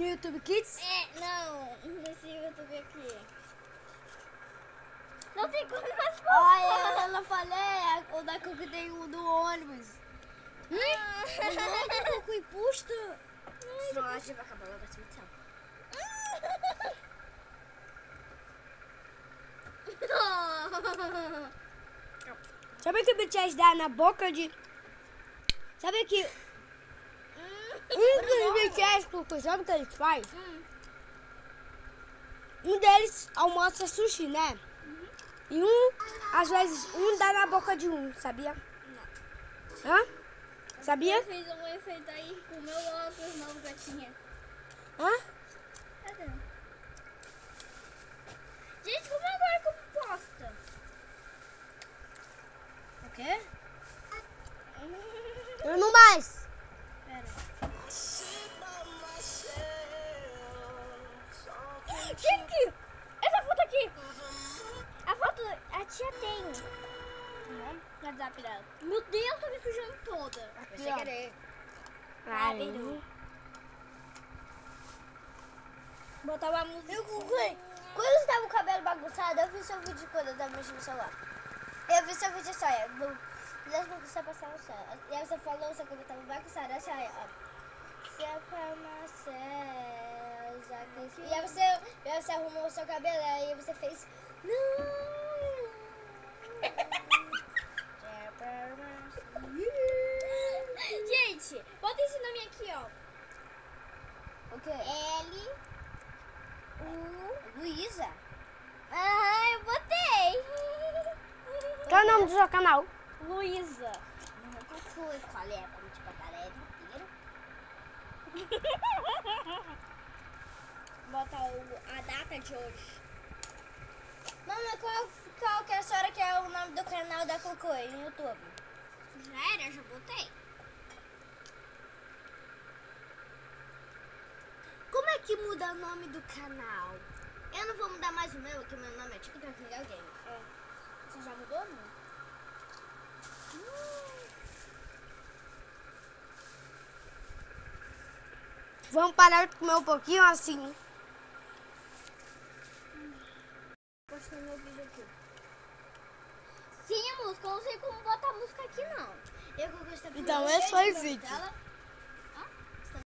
No YouTube Kids? Não, nesse YouTube aqui. Não tem como mais falar. Olha, ela falei, o da Cuca tem o do ônibus. Não, Cuca e pusta. Senão a gente vai acabar logo a transmissão. Sabe que o BTS dá na boca de... Sabe que... dos BTS, Cuca, sabe o que eles fazem? Um deles almoça sushi, né? E às vezes, dá na boca de sabia? Não. Hã? Sabia? Eu fiz um efeito aí com o meu óculos novo gatinha. Hã? Cadê? Gente, como agora como posta? O quê? Eu não mais. Pera. Gente, essa foto aqui. A foto a tia tem. No WhatsApp dela. Meu Deus, tá me sujando toda. Sem querer. Rápido. Botar uma música. Quando você tava com o cabelo bagunçado, eu vi seu vídeo quando eu tava mexendo no celular. Eu vi seu vídeo saia. Deixa você passar o céu. E aí você falou, seu cabelo tava bagunçado. A saia, ó. Se é pra Marcel, já que... E aí você arrumou o seu cabelo, aí você fez... Gente, bota esse nome aqui, ó. O quê? Luísa. Ah, eu botei. Qual é o nome do seu canal? Luísa. Nunca fui. Qual é? Vamos te botar inteiro. Bota a data de hoje. Mamãe, qual que é a senhora que é o nome do canal da Cocô no YouTube? Já era, já botei. Como é que muda o nome do canal? Eu não vou mudar mais o meu, que meu nome é TikTok Legal Game. Você já mudou, não? Vamos parar de comer um pouquinho assim. Postei meu vídeo aqui. Sim, a música. Eu não sei como botar a música aqui, não. Então, esse foi o vídeo.